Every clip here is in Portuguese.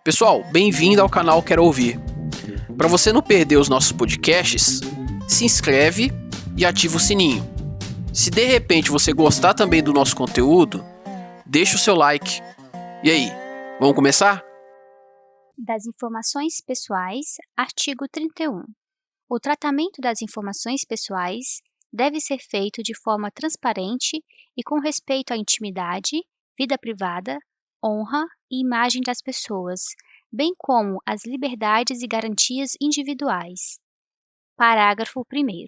Pessoal, bem-vindo ao canal Quero Ouvir. Para você não perder os nossos podcasts, se inscreve e ativa o sininho. Se de repente você gostar também do nosso conteúdo, deixa o seu like. E aí, vamos começar? Das informações pessoais, artigo 31. O tratamento das informações pessoais deve ser feito de forma transparente e com respeito à intimidade, vida privada, honra e imagem das pessoas, bem como às liberdades e garantias individuais. Parágrafo 1º.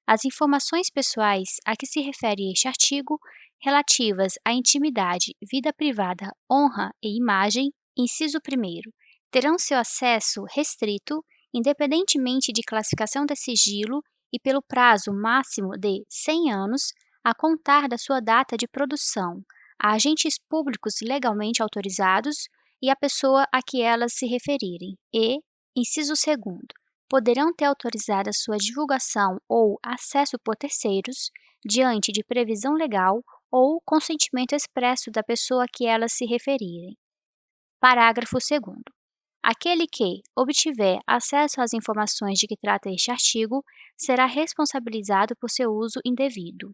As informações pessoais a que se refere este artigo, relativas à intimidade, vida privada, honra e imagem, inciso 1º, terão seu acesso restrito, independentemente de classificação de sigilo e pelo prazo máximo de 100 anos, a contar da sua data de produção, a agentes públicos legalmente autorizados e a pessoa a que elas se referirem, e, inciso 2º, poderão ter autorizado a sua divulgação ou acesso por terceiros, diante de previsão legal ou consentimento expresso da pessoa a que elas se referirem. Parágrafo 2º. Aquele que obtiver acesso às informações de que trata este artigo será responsabilizado por seu uso indevido.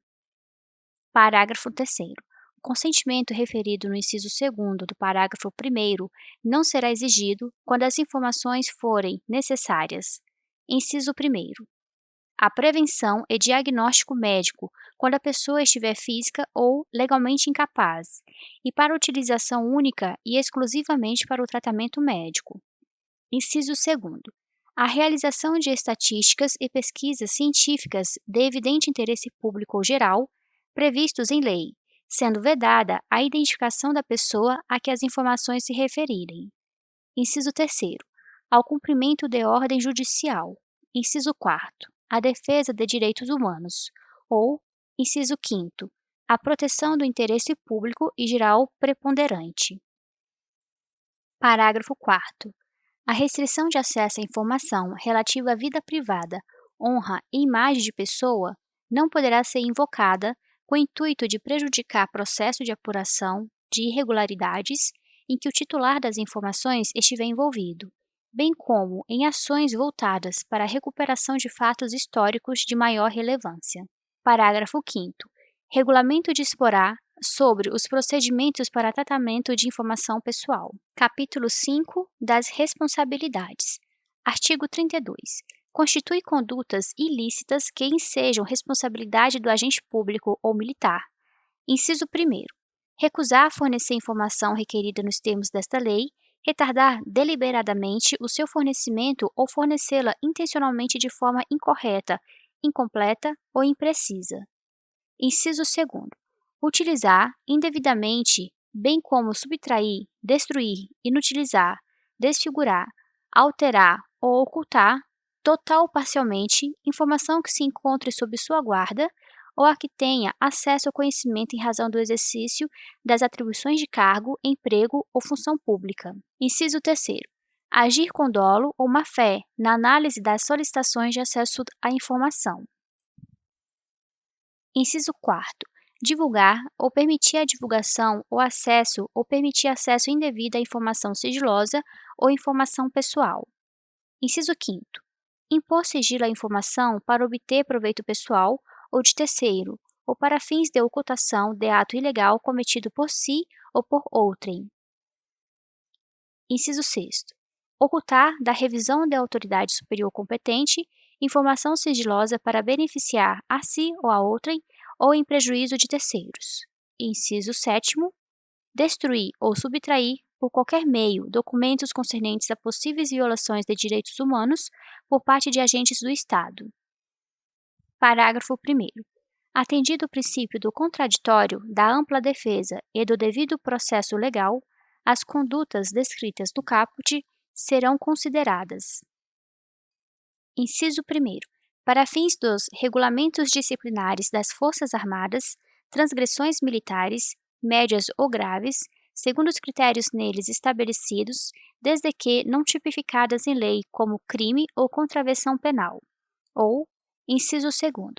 Parágrafo 3º. O consentimento referido no inciso 2º do parágrafo 1º não será exigido quando as informações forem necessárias. Inciso 1º. A prevenção e diagnóstico médico quando a pessoa estiver física ou legalmente incapaz, e para utilização única e exclusivamente para o tratamento médico. Inciso 2º. A realização de estatísticas e pesquisas científicas de evidente interesse público ou geral, previstos em lei, sendo vedada a identificação da pessoa a que as informações se referirem. Inciso 3º. Ao cumprimento de ordem judicial. Inciso 4º. A defesa de direitos humanos. Ou, inciso 5º. A proteção do interesse público e geral preponderante. Parágrafo 4º. A restrição de acesso à informação relativa à vida privada, honra e imagem de pessoa não poderá ser invocada com o intuito de prejudicar processo de apuração de irregularidades em que o titular das informações estiver envolvido, bem como em ações voltadas para a recuperação de fatos históricos de maior relevância. Parágrafo 5º. Regulamento disporá sobre os procedimentos para tratamento de informação pessoal. Capítulo 5 das responsabilidades. Artigo 32. Constitui condutas ilícitas que ensejam responsabilidade do agente público ou militar. Inciso 1º. Recusar fornecer informação requerida nos termos desta lei, retardar deliberadamente o seu fornecimento ou fornecê-la intencionalmente de forma incorreta, incompleta ou imprecisa. Inciso 2º. Utilizar indevidamente, bem como subtrair, destruir, inutilizar, desfigurar, alterar ou ocultar, total ou parcialmente, informação que se encontre sob sua guarda ou a que tenha acesso ao conhecimento em razão do exercício das atribuições de cargo, emprego ou função pública. Inciso 3º. Agir com dolo ou má-fé na análise das solicitações de acesso à informação. Inciso 4º. Divulgar ou permitir a divulgação ou acesso ou permitir acesso indevido à informação sigilosa ou informação pessoal. Inciso 5º. Impor sigilo à informação para obter proveito pessoal ou de terceiro, ou para fins de ocultação de ato ilegal cometido por si ou por outrem. Inciso 6º. Ocultar da revisão da autoridade superior competente informação sigilosa para beneficiar a si ou a outrem ou em prejuízo de terceiros. Inciso 7º. Destruir ou subtrair, por qualquer meio, documentos concernentes a possíveis violações de direitos humanos por parte de agentes do Estado. Parágrafo 1º. Atendido o princípio do contraditório, da ampla defesa e do devido processo legal, as condutas descritas no caput serão consideradas. Inciso 1º. Para fins dos regulamentos disciplinares das Forças Armadas, transgressões militares, médias ou graves, segundo os critérios neles estabelecidos, desde que não tipificadas em lei como crime ou contravenção penal. Ou, inciso 2º,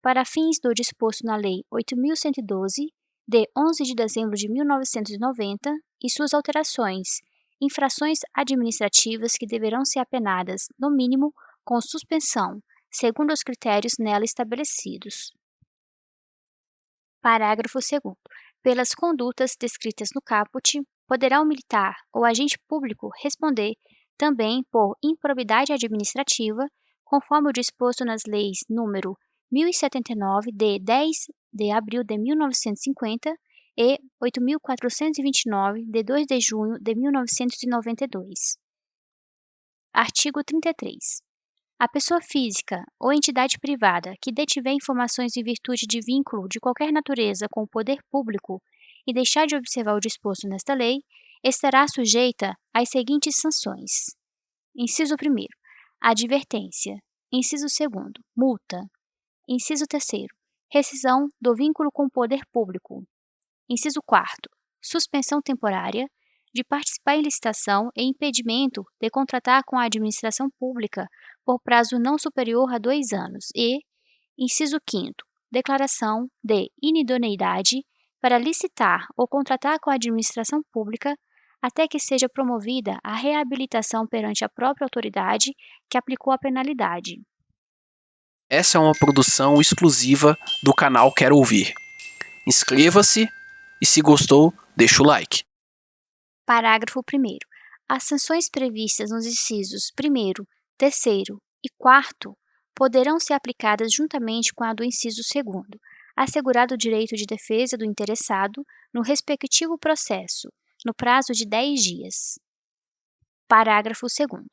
para fins do disposto na Lei 8.112, de 11 de dezembro de 1990, e suas alterações, infrações administrativas que deverão ser apenadas, no mínimo, com suspensão, segundo os critérios nela estabelecidos. Parágrafo 2º. Pelas condutas descritas no caput, poderá o militar ou agente público responder também por improbidade administrativa, conforme o disposto nas leis nº 1079, de 10 de abril de 1950 e 8.429, de 2 de junho de 1992. Artigo 33. A pessoa física ou entidade privada que detiver informações em virtude de vínculo de qualquer natureza com o poder público e deixar de observar o disposto nesta lei, estará sujeita às seguintes sanções. Inciso 1º. Advertência. Inciso 2º. Multa. Inciso 3º. Rescisão do vínculo com o poder público. Inciso 4º. Suspensão temporária de participar em licitação e impedimento de contratar com a administração pública por prazo não superior a 2 anos e, inciso 5º, declaração de inidoneidade para licitar ou contratar com a administração pública até que seja promovida a reabilitação perante a própria autoridade que aplicou a penalidade. Essa é uma produção exclusiva do canal Quero Ouvir. Inscreva-se e, se gostou, deixa o like. Parágrafo 1º. As sanções previstas nos incisos 1º, 3º e 4º poderão ser aplicadas juntamente com a do inciso 2º, assegurado o direito de defesa do interessado no respectivo processo, no prazo de 10 dias. Parágrafo 2º.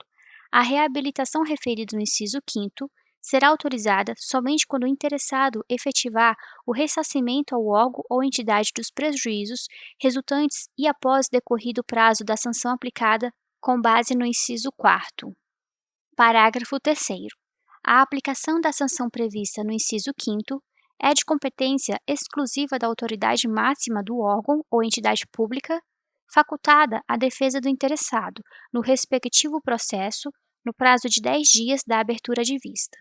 A reabilitação referida no inciso 5º será autorizada somente quando o interessado efetivar o ressarcimento ao órgão ou entidade dos prejuízos resultantes e após decorrido o prazo da sanção aplicada com base no inciso 4º. Parágrafo 3º. A aplicação da sanção prevista no inciso 5º é de competência exclusiva da autoridade máxima do órgão ou entidade pública, facultada à defesa do interessado, no respectivo processo, no prazo de 10 dias da abertura de vista.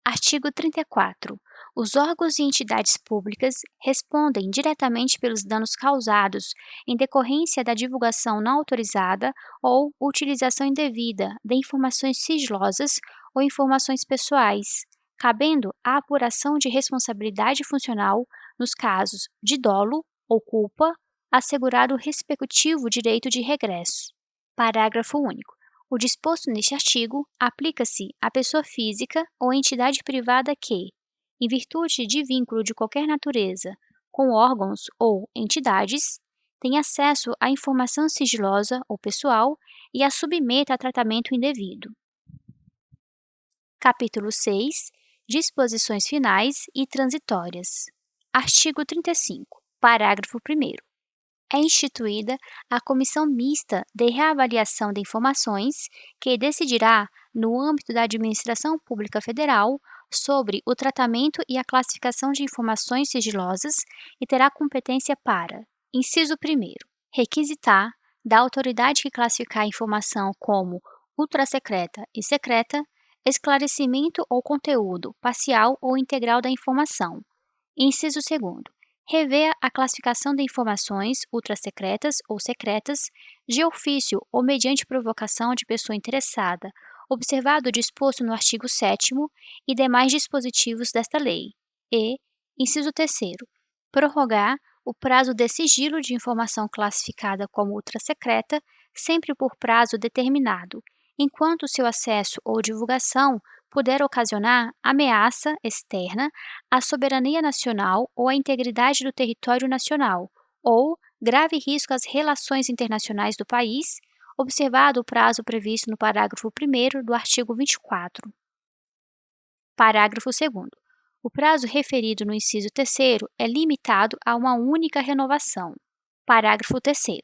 Artigo 34. Os órgãos e entidades públicas respondem diretamente pelos danos causados em decorrência da divulgação não autorizada ou utilização indevida de informações sigilosas ou informações pessoais, cabendo a apuração de responsabilidade funcional nos casos de dolo ou culpa, assegurado o respectivo direito de regresso. Parágrafo único. O disposto neste artigo aplica-se à pessoa física ou entidade privada que, em virtude de vínculo de qualquer natureza com órgãos ou entidades, tem acesso à informação sigilosa ou pessoal e a submeta a tratamento indevido. Capítulo 6. Disposições finais e transitórias. Artigo 35. Parágrafo 1º. É instituída a Comissão Mista de Reavaliação de Informações, que decidirá, no âmbito da Administração Pública Federal, sobre o tratamento e a classificação de informações sigilosas e terá competência para: inciso 1º, requisitar, da autoridade que classificar a informação como ultrassecreta e secreta, esclarecimento ou conteúdo parcial ou integral da informação. Inciso 2º, rever a classificação de informações ultrassecretas ou secretas de ofício ou mediante provocação de pessoa interessada, observado o disposto no artigo 7º e demais dispositivos desta lei. E, inciso 3º, prorrogar o prazo de sigilo de informação classificada como ultrassecreta, sempre por prazo determinado, enquanto seu acesso ou divulgação puder ocasionar ameaça externa à soberania nacional ou à integridade do território nacional, ou grave risco às relações internacionais do país, observado o prazo previsto no parágrafo 1º do artigo 24. Parágrafo 2º. O prazo referido no inciso 3º é limitado a uma única renovação. Parágrafo 3º.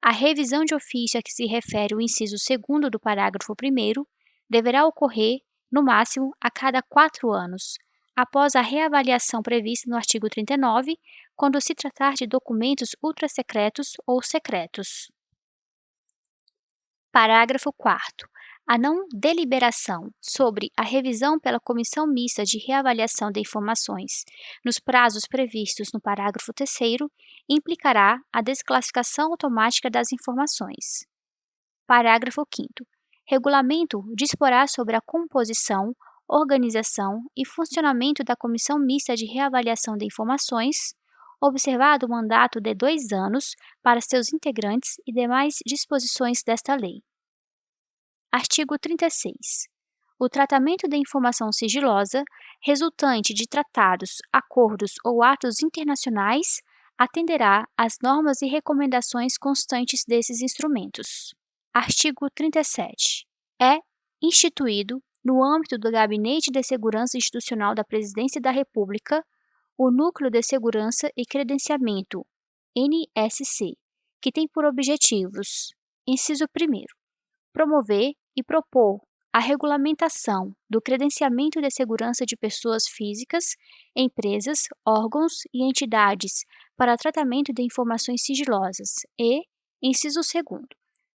A revisão de ofício a que se refere o inciso 2º do parágrafo 1º deverá ocorrer, no máximo, a cada 4 anos, após a reavaliação prevista no artigo 39, quando se tratar de documentos ultrassecretos ou secretos. Parágrafo 4º. A não deliberação sobre a revisão pela Comissão Mista de Reavaliação de Informações nos prazos previstos no parágrafo 3º implicará a desclassificação automática das informações. Parágrafo 5º. Regulamento disporá sobre a composição, organização e funcionamento da Comissão Mista de Reavaliação de Informações, observado o mandato de 2 anos para seus integrantes e demais disposições desta lei. Artigo 36. O tratamento de informação sigilosa, resultante de tratados, acordos ou atos internacionais, atenderá às normas e recomendações constantes desses instrumentos. Artigo 37. É instituído, no âmbito do Gabinete de Segurança Institucional da Presidência da República, o Núcleo de Segurança e Credenciamento, NSC, que tem por objetivos: inciso 1º, promover e propor a regulamentação do credenciamento de segurança de pessoas físicas, empresas, órgãos e entidades para tratamento de informações sigilosas e, inciso 2º,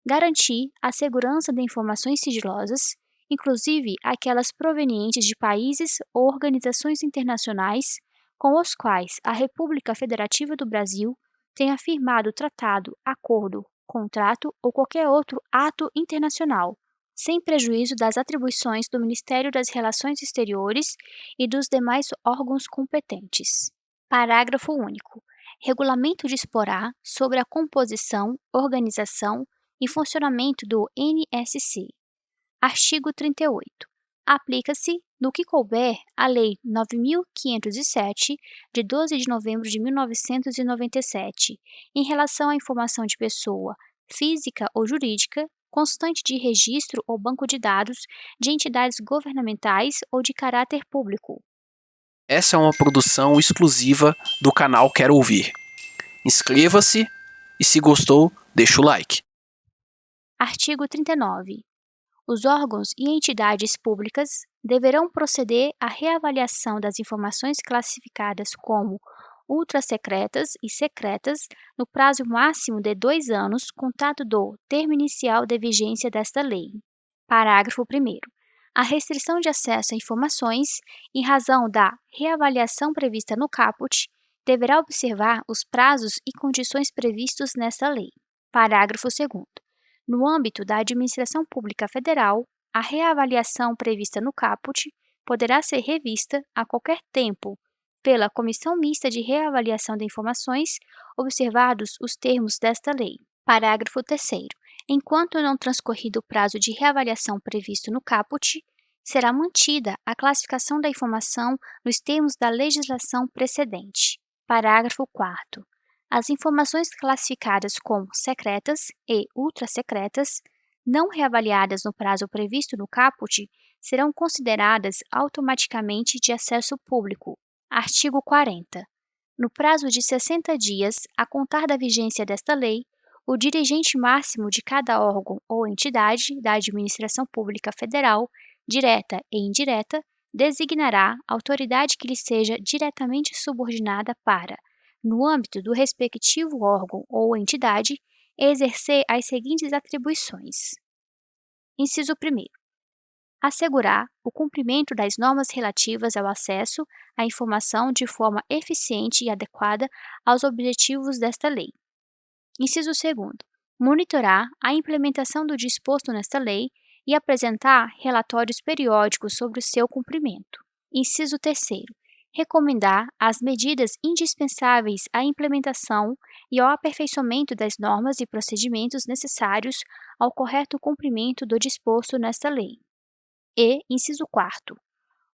garantir a segurança de informações sigilosas, inclusive aquelas provenientes de países ou organizações internacionais com os quais a República Federativa do Brasil tenha firmado tratado, acordo, contrato ou qualquer outro ato internacional, sem prejuízo das atribuições do Ministério das Relações Exteriores e dos demais órgãos competentes. Parágrafo único. Regulamento disporá sobre a composição, organização e funcionamento do NSC. Artigo 38. Aplica-se, no que couber, a Lei 9.507, de 12 de novembro de 1997, em relação à informação de pessoa, física ou jurídica, constante de registro ou banco de dados de entidades governamentais ou de caráter público. Essa é uma produção exclusiva do canal Quero Ouvir. Inscreva-se e, se gostou, deixa o like. Artigo 39. Os órgãos e entidades públicas deverão proceder à reavaliação das informações classificadas como ultrassecretas e secretas no prazo máximo de 2 anos contado do termo inicial de vigência desta lei. Parágrafo 1º. A restrição de acesso a informações, em razão da reavaliação prevista no caput, deverá observar os prazos e condições previstos nesta lei. Parágrafo 2º. No âmbito da Administração Pública Federal, a reavaliação prevista no caput poderá ser revista a qualquer tempo pela Comissão Mista de Reavaliação de Informações, observados os termos desta lei. Parágrafo 3º. Enquanto não transcorrido o prazo de reavaliação previsto no caput, será mantida a classificação da informação nos termos da legislação precedente. Parágrafo 4º. As informações classificadas como secretas e ultrassecretas, não reavaliadas no prazo previsto no caput, serão consideradas automaticamente de acesso público. Artigo 40. No prazo de 60 dias, a contar da vigência desta lei, o dirigente máximo de cada órgão ou entidade da Administração Pública Federal, direta e indireta, designará a autoridade que lhe seja diretamente subordinada para, no âmbito do respectivo órgão ou entidade, exercer as seguintes atribuições. Inciso 1º. Assegurar o cumprimento das normas relativas ao acesso à informação de forma eficiente e adequada aos objetivos desta lei. Inciso 2º. Monitorar a implementação do disposto nesta lei e apresentar relatórios periódicos sobre o seu cumprimento. Inciso 3º. Recomendar as medidas indispensáveis à implementação e ao aperfeiçoamento das normas e procedimentos necessários ao correto cumprimento do disposto nesta lei. E, inciso 4º,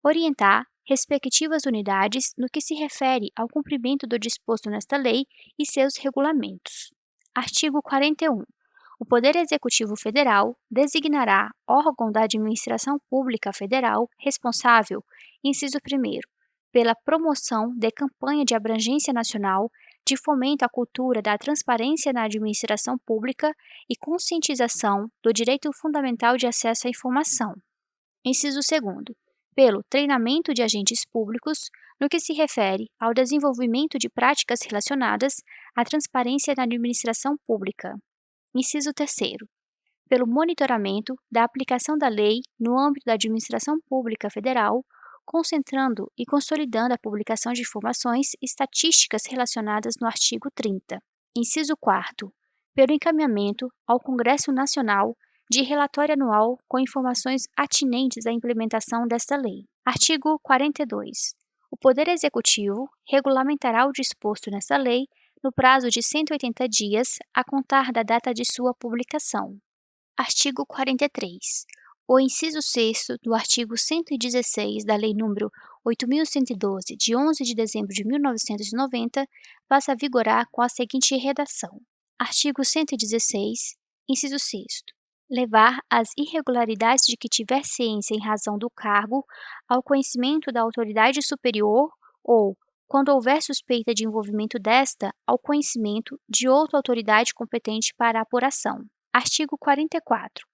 orientar respectivas unidades no que se refere ao cumprimento do disposto nesta lei e seus regulamentos. Artigo 41. O Poder Executivo Federal designará órgão da Administração Pública Federal responsável, inciso 1º, pela promoção de campanha de abrangência nacional de fomento à cultura da transparência na administração pública e conscientização do direito fundamental de acesso à informação. Inciso 2º, pelo treinamento de agentes públicos no que se refere ao desenvolvimento de práticas relacionadas à transparência na administração pública. Inciso 3º, pelo monitoramento da aplicação da lei no âmbito da administração pública federal, concentrando e consolidando a publicação de informações estatísticas relacionadas no artigo 30. Inciso 4º, pelo encaminhamento ao Congresso Nacional de relatório anual com informações atinentes à implementação desta lei. Artigo 42. O Poder Executivo regulamentará o disposto nesta lei no prazo de 180 dias a contar da data de sua publicação. Artigo 43. O inciso 6º do artigo 116 da Lei nº 8.112, de 11 de dezembro de 1990, passa a vigorar com a seguinte redação. Artigo 116, inciso 6º. Levar as irregularidades de que tiver ciência em razão do cargo ao conhecimento da autoridade superior ou, quando houver suspeita de envolvimento desta, ao conhecimento de outra autoridade competente para a apuração. Artigo 44.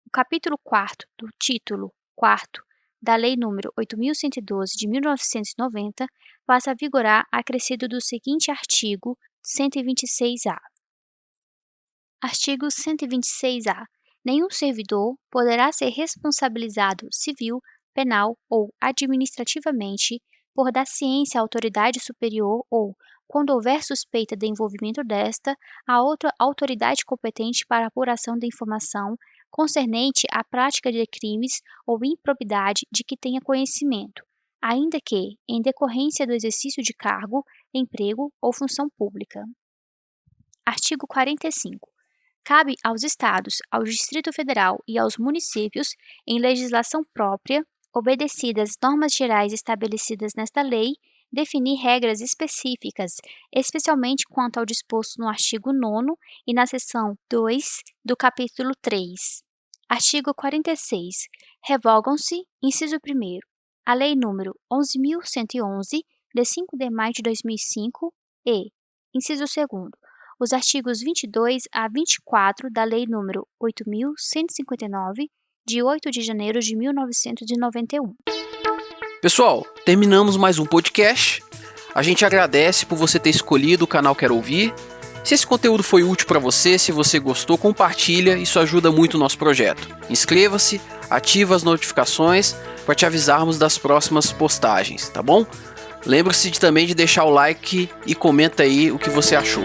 O capítulo 4º do título 4º da Lei nº 8.112 de 1990 passa a vigorar acrescido do seguinte artigo 126-A. Artigo 126-A. Nenhum servidor poderá ser responsabilizado civil, penal ou administrativamente por dar ciência à autoridade superior ou, quando houver suspeita de envolvimento desta, a outra autoridade competente para a apuração da informação concernente à prática de crimes ou improbidade de que tenha conhecimento, ainda que em decorrência do exercício de cargo, emprego ou função pública. Artigo 45. Cabe aos Estados, ao Distrito Federal e aos municípios, em legislação própria, obedecidas normas gerais estabelecidas nesta lei, definir regras específicas, especialmente quanto ao disposto no artigo 9º e na seção 2 do capítulo 3. Artigo 46. Revogam-se, inciso 1º, a Lei nº 11.111, de 5 de maio de 2005 e, inciso 2º, os artigos 22 a 24 da Lei nº 8.159, de 8 de janeiro de 1991. Pessoal, terminamos mais um podcast. A gente agradece por você ter escolhido o canal Quero Ouvir. Se esse conteúdo foi útil para você, se você gostou, compartilha, isso ajuda muito o nosso projeto. Inscreva-se, ativa as notificações para te avisarmos das próximas postagens, tá bom? Lembre-se também de deixar o like e comenta aí o que você achou.